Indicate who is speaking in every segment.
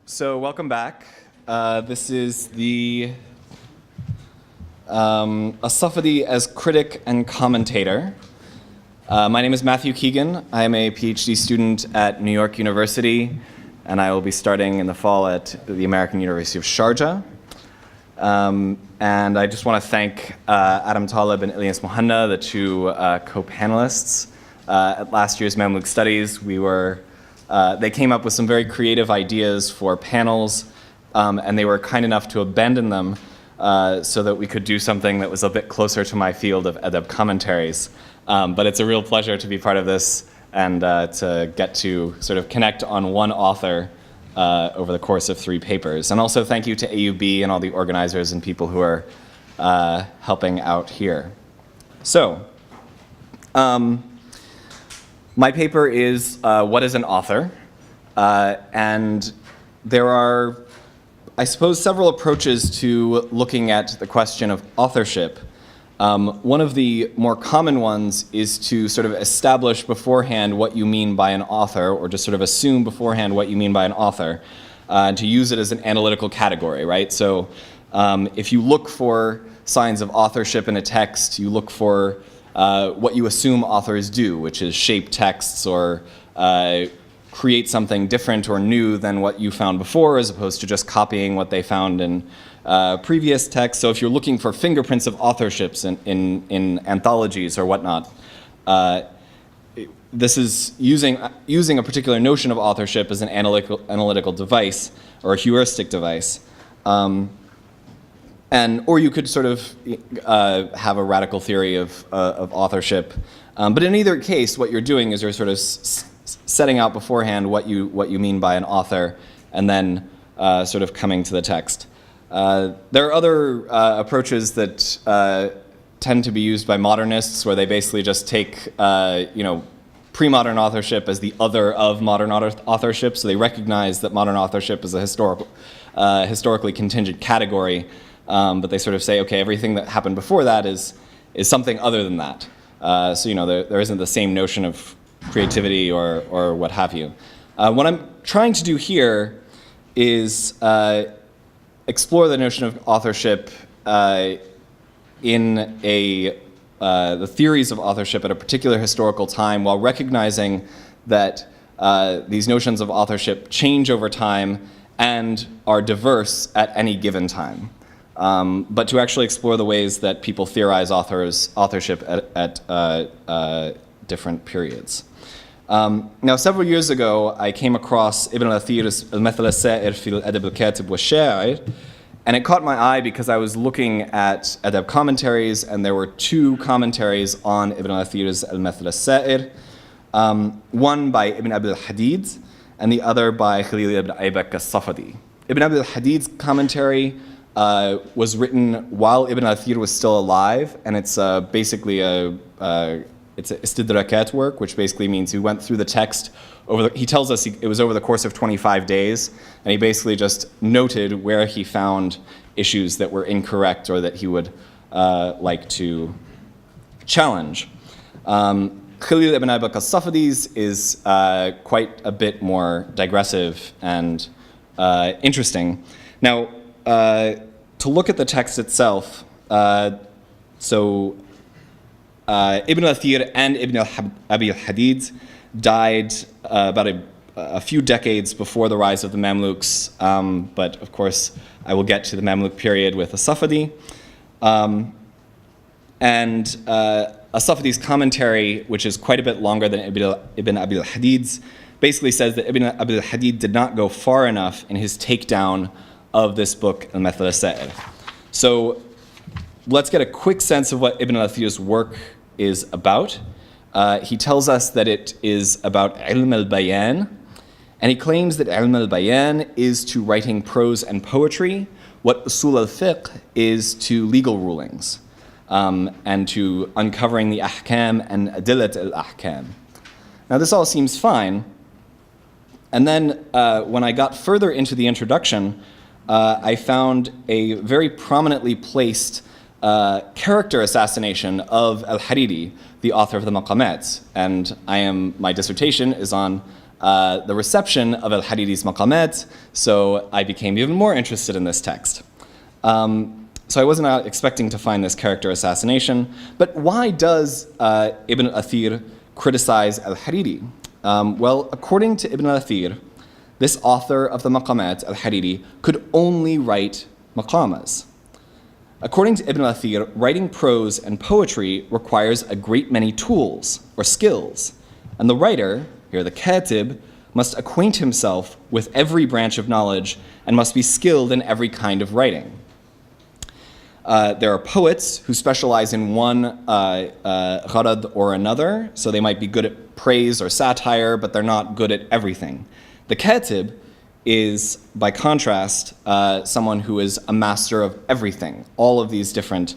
Speaker 1: So welcome back. This is the afadi as Critic and Commentator. My name is Matthew Keegan. I am a PhD student at New York University, and I will be starting in the fall at the American University of Sharjah. And I just want to thank Adam Talib and Hadees Muhammad, the two co-panelists at last year's Mamluk Studies. They came up with some very creative ideas for panels, and they were kind enough to abandon them so that we could do something that was a bit closer to my field of Hadith Commentaries. But it's a real pleasure to be part of this and to get to sort of connect on one author over the course of 3 papers. And also thank you to AUB and all the organizers and people who are helping out here. So, my paper is What is an Author? And there are, I suppose, several approaches to looking at the question of authorship. One of the more common ones is to sort of establish beforehand what you mean by an author, or just sort of assume beforehand what you mean by an author, and to use it as an analytical category, right? So if you look for signs of authorship in a text, you look for what you assume authors do, which is shape texts or create something different or new than what you found before, as opposed to just copying what they found in previous texts. So if you're looking for fingerprints of authorships in anthologies or whatnot, this is using a particular notion of authorship as an analytical device or a heuristic device. Or you could sort of have a radical theory of authorship. But in either case, what you're doing is you're sort of setting out beforehand what you mean by an author, and then sort of coming to the text. There are other approaches that tend to be used by modernists, where they basically just take pre-modern authorship as the other of modern authorship. So they recognize that modern authorship is a historically contingent category. But they sort of say, okay, everything that happened before that is something other than that. So there isn't the same notion of creativity or what have you. What I'm trying to do here is explore the notion of authorship in the theories of authorship at a particular historical time, while recognizing that these notions of authorship change over time and are diverse at any given time. But to actually explore the ways that people theorize authorship at different periods. Now, several years ago, I came across Ibn al-Athir's al-Mathal al-Sa'ir fi al-Adab al-Katib wa-Sha'ir, and it caught my eye because I was looking at Hadith Commentaries, and there were 2 commentaries on Ibn al-Athir's al-Mathal al-Sa'ir, one by Ibn Abi al-Hadid, and the other by Khalil ibn Aybak al-Safadi. Ibn Abi al-Hadid's commentary was written while Ibn al-Athir was still alive, and it's basically it's a istidrakat work, which basically means he went through the text he tells us it was over the course of 25 days, and he basically just noted where he found issues that were incorrect or that he would like to challenge. Khalil ibn Aybak al-Safadi's is quite a bit more digressive and interesting. Now, to look at the text itself, Ibn al-Athir and Ibn Abi al-Hadid died about a few decades before the rise of the Mamluks, but of course I will get to the Mamluk period with As-Safadi. As-Safadi's commentary, which is quite a bit longer than Ibn Abi al-Hadid's, basically says that Ibn Abi al-Hadid did not go far enough in his takedown of this book, Al-Mathal al-Sa'ir. So let's get a quick sense of what Ibn al-Athir's work is about. He tells us that it is about ilm al-bayan, and he claims that ilm al-bayan is to writing prose and poetry what usul al-fiqh is to legal rulings, and to uncovering the ahkam and adillat al-ahkam. Now this all seems fine, and then when I got further into the introduction, I found a very prominently placed character assassination of Al-Hariri, the author of the Maqamat, and my dissertation is on the reception of al-Hadees Maqamat, so I became even more interested in this text. So I was not expecting to find this character assassination, but why does Ibn al-Athir criticize al-Hariri? Well, according to Ibn al-Athir, this author of the Maqamat, al-Hariri, could only write maqamas. According to Ibn al-Athir, writing prose and poetry requires a great many tools or skills, and the writer, here the katib, must acquaint himself with every branch of knowledge and must be skilled in every kind of writing. There are poets who specialize in one gharad or another, so they might be good at praise or satire, but they're not good at everything. The katib is, by contrast, someone who is a master of everything, all of these different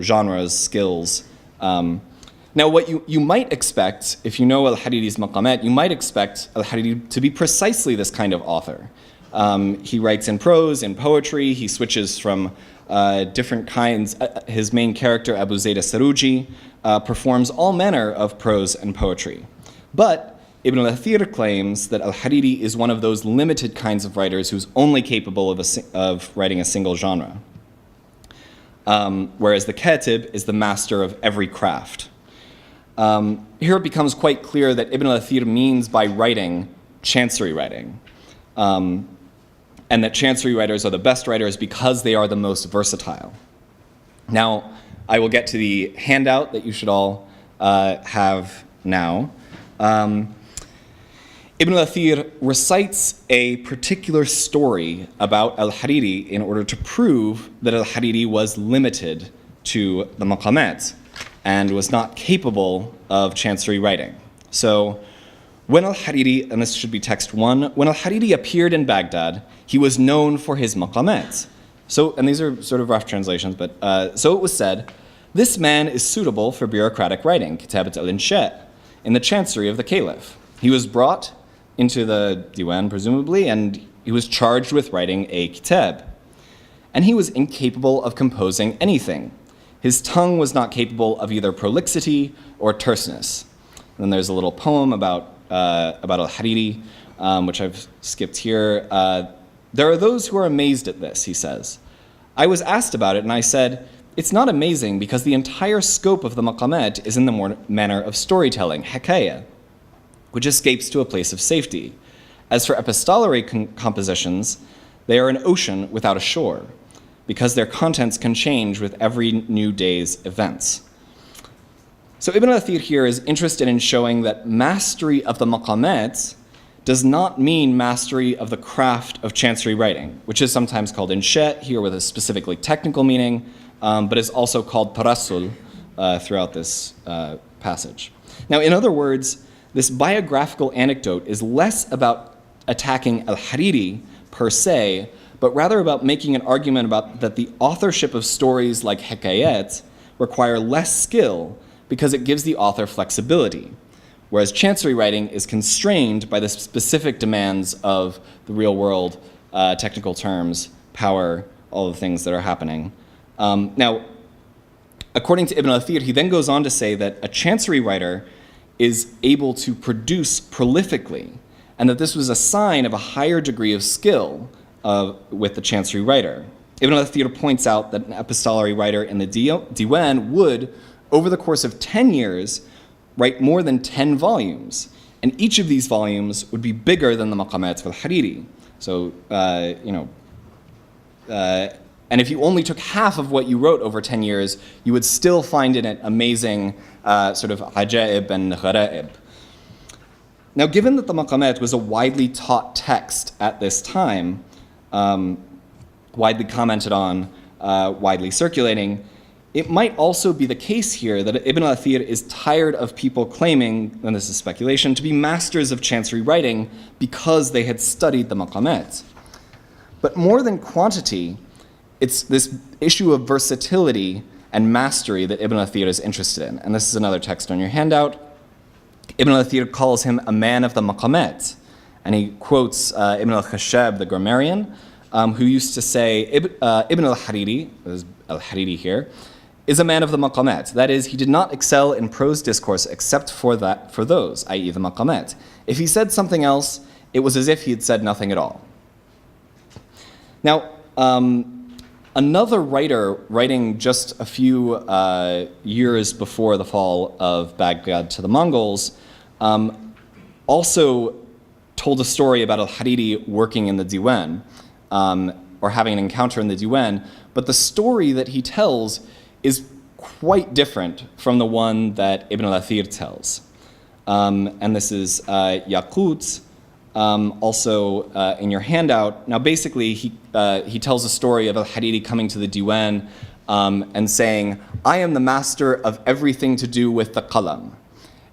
Speaker 1: genres, skills. Now, what you might expect, if you know al-Hariri's maqamat, you might expect al-Hariri to be precisely this kind of author. He writes in prose, in poetry, he switches from different kinds. His main character, Abu Zayd as-Saruji, performs all manner of prose and poetry. But Ibn al-Athir claims that al-Hariri is one of those limited kinds of writers who's only capable of writing a single genre. Whereas the katib is the master of every craft. Here it becomes quite clear that Ibn al-Athir means by writing chancery writing. And that chancery writers are the best writers because they are the most versatile. Now, I will get to the handout that you should all have now. Ibn al-Athir recites a particular story about al-Hariri in order to prove that al-Hariri was limited to the maqamat and was not capable of chancery writing. So, when al-Hariri, and this should be text 1, when al-Hariri appeared in Baghdad, he was known for his maqamat. So, and these are sort of rough translations, but so it was said, this man is suitable for bureaucratic writing, kitabat al-insha, in the chancery of the caliph. He was brought into the diwan, presumably, and he was charged with writing a kitab. And he was incapable of composing anything. His tongue was not capable of either prolixity or terseness. And then there's a little poem about al-Hariri, which I've skipped here. There are those who are amazed at this, he says. I was asked about it, and I said, it's not amazing because the entire scope of the maqamat is in the manner of storytelling, hikayah, which escapes to a place of safety. As for epistolary compositions, they are an ocean without a shore, because their contents can change with every new day's events. So Ibn al-Athir here is interested in showing that mastery of the maqamat does not mean mastery of the craft of chancery writing, which is sometimes called insha, here with a specifically technical meaning, but is also called tarassul throughout this passage. Now, in other words, this biographical anecdote is less about attacking al-Hariri per se, but rather about making an argument about that the authorship of stories like hikayat require less skill because it gives the author flexibility, whereas chancery writing is constrained by the specific demands of the real world, technical terms, power, all the things that are happening. Now, according to Ibn al-Athir, he then goes on to say that a chancery writer is able to produce prolifically, and that this was a sign of a higher degree of skill with the chancery writer. Ibn al-Athir points out that an epistolary writer in the diwan would, over the course of 10 years, write more than 10 volumes, and each of these volumes would be bigger than the maqamat of al-Hariri. So, and if you only took half of what you wrote over 10 years, you would still find in it amazing sort of ajaib and gharaib. Now, given that the maqamat was a widely taught text at this time, widely commented on, widely circulating, it might also be the case here that Ibn al-Athir is tired of people claiming, and this is speculation, to be masters of chancery writing because they had studied the maqamat. But more than quantity, it's this issue of versatility and mastery that Ibn al-Athir is interested in. And this is another text on your handout. Ibn al-Athir calls him a man of the maqamat. And he quotes Ibn al-Khashab, the grammarian, who used to say, Ibn al-Hariri, there's al-Hariri here, is a man of the maqamat. That is, he did not excel in prose discourse except for those, i.e. the maqamat. If he said something else, it was as if he had said nothing at all. Now, another writer writing just a few years before the fall of Baghdad to the Mongols also told a story about al-Hariri working in the diwan, or having an encounter in the diwan, but the story that he tells is quite different from the one that Ibn al-Athir tells. And this is Yaqut, also in your handout. Now basically he tells a story of al-Hariri coming to the diwan and saying, I am the master of everything to do with the qalam.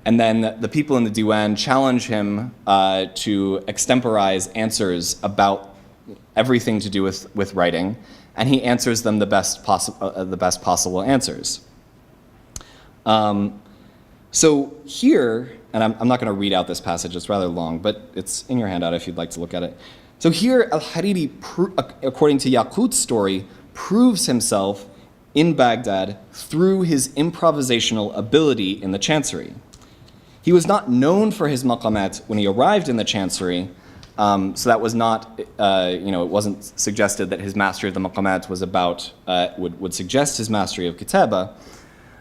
Speaker 1: And then the people in the diwan challenge him to extemporize answers about everything to do with writing, and he answers them the best possible answers. So here, and I'm not going to read out this passage, it's rather long, but it's in your handout if you'd like to look at it. So here, al-Hariri, according to Yaqut's story, proves himself in Baghdad through his improvisational ability in the chancery. He was not known for his maqamat when he arrived in the chancery, so that was not, it wasn't suggested that his mastery of the maqamat was about, would suggest his mastery of kitaba.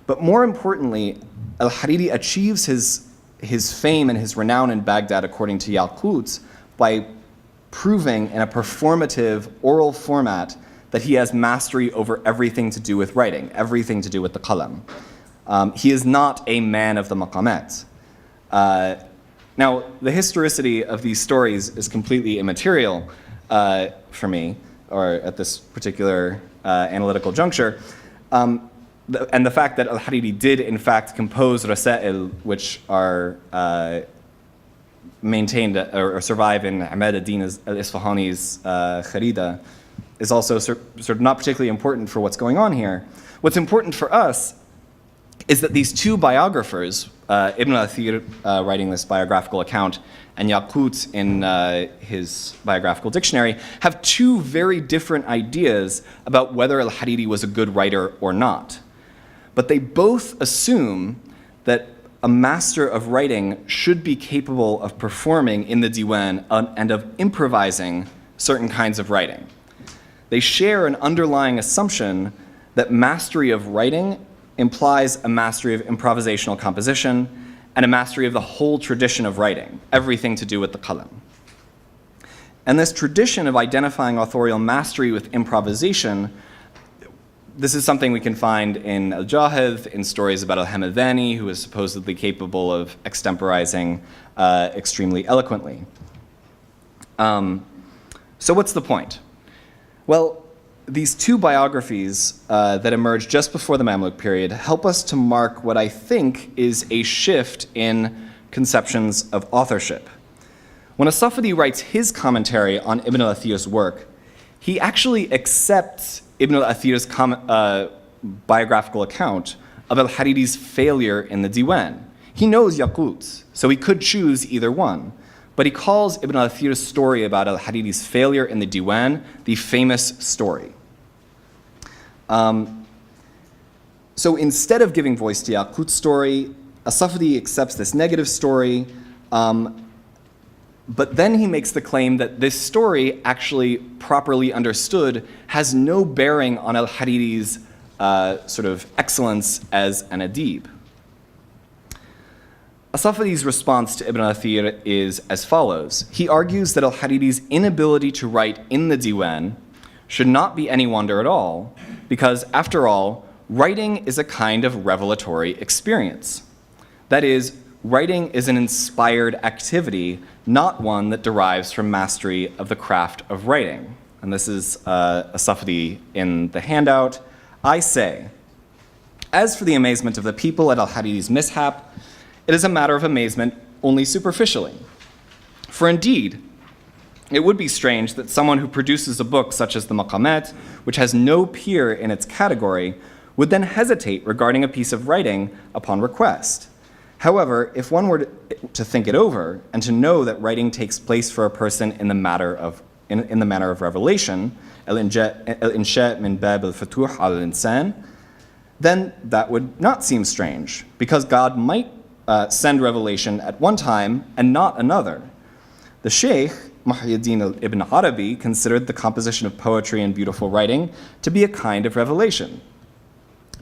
Speaker 1: But more importantly, al-Hariri achieves his fame and his renown in Baghdad, according to Yaqut, by proving in a performative oral format that he has mastery over everything to do with writing, everything to do with the qalam. He is not a man of the maqamat. Now, the historicity of these stories is completely immaterial for me, or at this particular analytical juncture. And the fact that al-Hariri did, in fact, compose rasa'il, which are maintained or survive in Ahmad ad-Din al-Isfahani's Kharida, is also sort of not particularly important for what's going on here. What's important for us is that these two biographers, Ibn al-Athir writing this biographical account, and Yaqut in his biographical dictionary, have two very different ideas about whether al-Hariri was a good writer or not. But they both assume that a master of writing should be capable of performing in the diwan and of improvising certain kinds of writing. They share an underlying assumption that mastery of writing implies a mastery of improvisational composition and a mastery of the whole tradition of writing, everything to do with the qalam. And this tradition of identifying authorial mastery with improvisation, this is something we can find in Al-Jahith, in stories about Al-Hamadani, who is supposedly capable of extemporizing extremely eloquently. So what's the point? Well, these two biographies that emerged just before the Mamluk period help us to mark what I think is a shift in conceptions of authorship. When As-Safadi writes his commentary on Ibn al-Athir's work, he actually accepts Ibn al-Athir's biographical account of al-Hariri's failure in the diwan. He knows Yaqut, so he could choose either one. But he calls Ibn al-Athir's story about al-Hariri's failure in the diwan the famous story. So instead of giving voice to Yaqut's story, As-Safadi accepts this negative story, but then he makes the claim that this story, actually properly understood, has no bearing on al-Hariri's sort of excellence as an adib. As-Safadi's response to Ibn al-Athir is as follows. He argues that al-Hariri's inability to write in the diwan should not be any wonder at all, because after all, writing is a kind of revelatory experience. That is, writing is an inspired activity, not one that derives from mastery of the craft of writing. And this is As-Safadi in the handout. I say, as for the amazement of the people at al-Hariri's mishap, it is a matter of amazement only superficially. For indeed, it would be strange that someone who produces a book such as the Maqamat, which has no peer in its category, would then hesitate regarding a piece of writing upon request. However, if one were to think it over and to know that writing takes place for a person in the manner of revelation, al-insha min bab al-futuh al-insan, then that would not seem strange, because God might send revelation at one time and not another. The Sheikh, Muhyiddin ibn Arabi, considered the composition of poetry and beautiful writing to be a kind of revelation.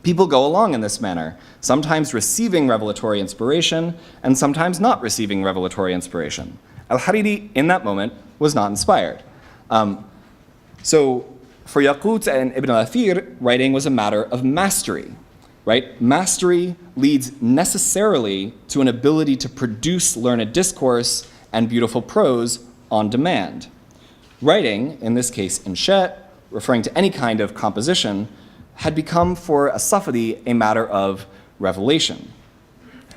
Speaker 1: People go along in this manner, sometimes receiving revelatory inspiration and sometimes not receiving revelatory inspiration. Al-Hariri, in that moment, was not inspired. So for Yaqut and Ibn al-Athir, writing was a matter of mastery, right? Mastery leads necessarily to an ability to produce learned discourse and beautiful prose on demand. Writing, in this case insha, referring to any kind of composition, had become for a Safadi a matter of revelation.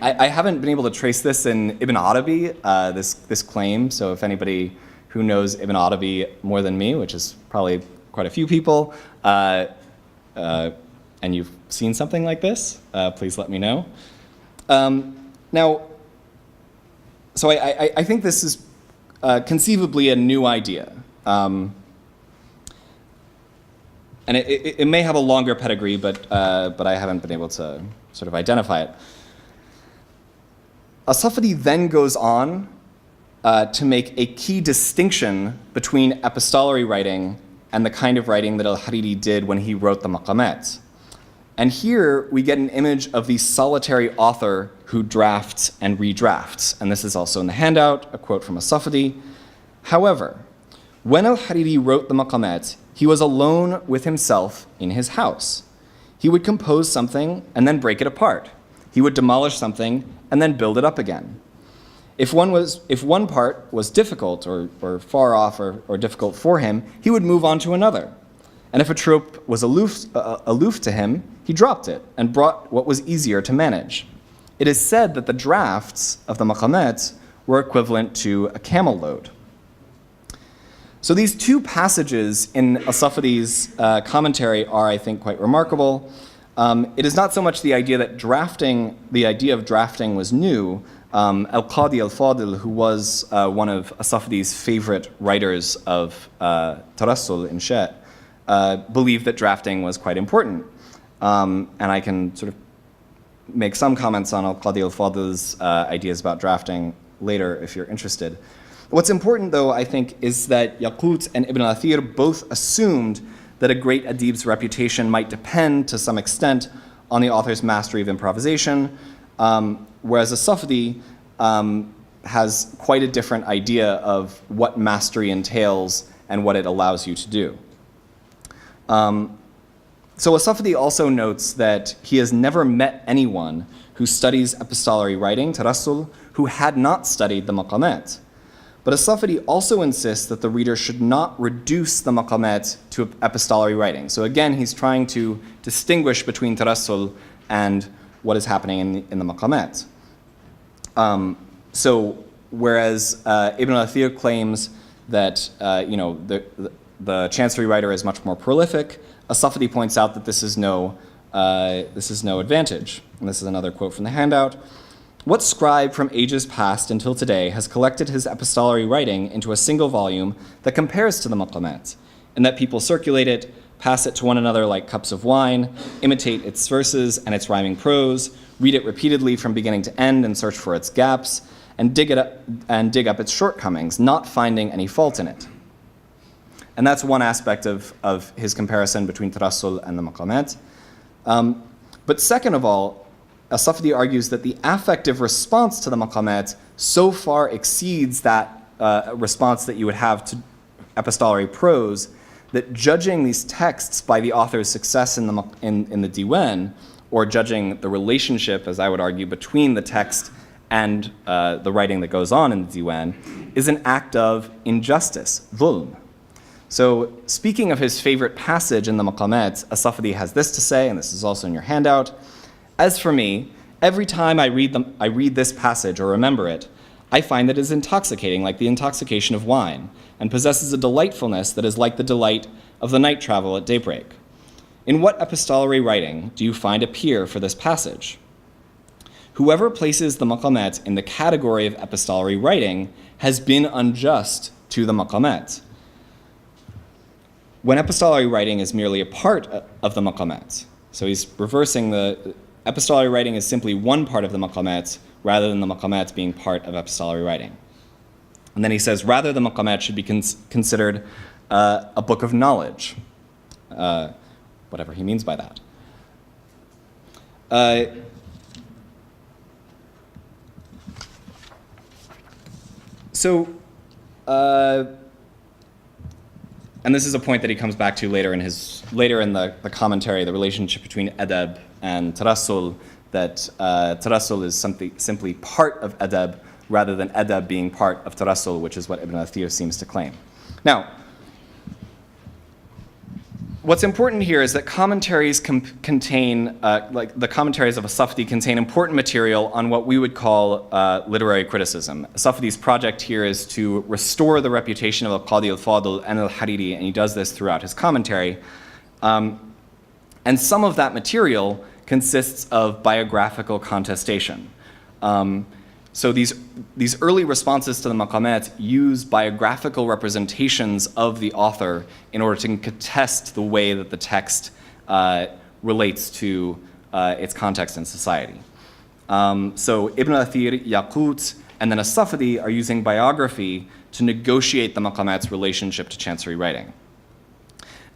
Speaker 1: I haven't been able to trace this in Ibn Arabi, this claim, so if anybody who knows Ibn Arabi more than me, which is probably quite a few people, and you've seen something like this, please let me know. Now, so I think this is conceivably a new idea. And it may have a longer pedigree, but I haven't been able to sort of identify it. As-Safadi then goes on to make a key distinction between epistolary writing and the kind of writing that al-Hariri did when he wrote the Maqamat. And here we get an image of the solitary author who drafts and redrafts. And this is also in the handout, a quote from As-Safadi. However, when al-Hariri wrote the Maqamat, he was alone with himself in his house. He would compose something and then break it apart. He would demolish something and then build it up again. If one part was difficult or far off or difficult for him, he would move on to another. And if a trope was aloof to him, he dropped it and brought what was easier to manage. It is said that the drafts of the Maqamat were equivalent to a camel load. So these two passages in As-Safadi's commentary are, I think, quite remarkable. It is not so much the idea of drafting was new. Al-Qadi al-Fadil, who was one of As-Safadi's favorite writers of Tarassul Insha, believed that drafting was quite important. And I can sort of make some comments on Al-Qadi al-Fadil's ideas about drafting later if you're interested. What's important, though, I think, is that Yaqut and Ibn al-Athir both assumed that a great adib's reputation might depend, to some extent, on the author's mastery of improvisation, whereas As-Safadi has quite a different idea of what mastery entails and what it allows you to do. So As-Safadi also notes that he has never met anyone who studies epistolary writing, Tarassul, who had not studied the Maqamat. But As-Safadi also insists that the reader should not reduce the Maqamat to epistolary writing. So again, he's trying to distinguish between Tarassul and what is happening in the Maqamat. So whereas Ibn al-Athir claims that the Chancery writer is much more prolific, As-Safadi points out that this is no advantage. And this is another quote from the handout. What scribe from ages past until today has collected his epistolary writing into a single volume that compares to the Maqamat, and that people circulate it, pass it to one another like cups of wine, imitate its verses and its rhyming prose, read it repeatedly from beginning to end and search for its gaps, and dig up its shortcomings, not finding any fault in it? And that's one aspect of his comparison between Tarassul and the Maqamat. But second of all, As-Safadi argues that the affective response to the Maqamat so far exceeds that response that you would have to epistolary prose, that judging these texts by the author's success in the Diwan, or judging the relationship, as I would argue, between the text and the writing that goes on in the Diwan, is an act of injustice, dhulm. So speaking of his favorite passage in the Maqamat, As-Safadi has this to say, and this is also in your handout. As for me, every time I read this passage or remember it, I find that it is intoxicating like the intoxication of wine, and possesses a delightfulness that is like the delight of the night travel at daybreak. In what epistolary writing do you find a peer for this passage? Whoever places the Maqamat in the category of epistolary writing has been unjust to the Maqamat. When epistolary writing is merely a part of the Maqamat, So he's reversing the epistolary writing is simply one part of the maqamat rather than the maqamat being part of epistolary writing. And then he says, rather the maqamat should be considered a book of knowledge, whatever he means by that. And this is a point that he comes back to later in the commentary, the relationship between adab and tarassul, that tarassul is simply part of adab rather than adab being part of tarassul, which is what Ibn Athir seems to claim. Now, what's important here is that commentaries contain, like the commentaries of a Safdi contain important material on what we would call literary criticism. Safdi's project here is to restore the reputation of al-Qadi al-Fadl and al-Hariri, and he does this throughout his commentary. And some of that material consists of biographical contestation. So these early responses to the maqamat use biographical representations of the author in order to contest the way that the text relates to its context in society. So Ibn Athir, Yaqut, and then As-Safdi are using biography to negotiate the maqamat's relationship to chancery writing.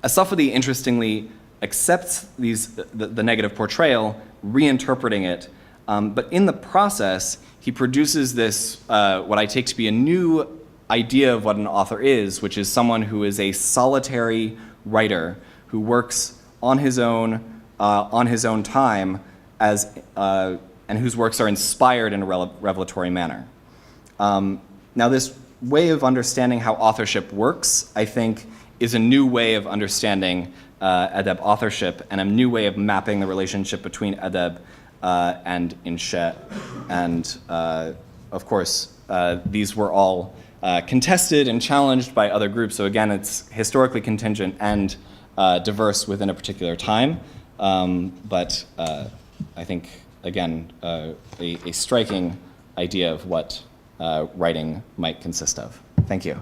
Speaker 1: As-Safdi, interestingly, accepts the negative portrayal, reinterpreting it, but in the process, he produces this, what I take to be a new idea of what an author is, which is someone who is a solitary writer who works on his own time, and whose works are inspired in a revelatory manner. Now, this way of understanding how authorship works, I think, is a new way of understanding adab authorship, and a new way of mapping the relationship between adab and insha. And of course, these were all contested and challenged by other groups. So again, it's historically contingent and diverse within a particular time. But I think, again, a striking idea of what writing might consist of. Thank you.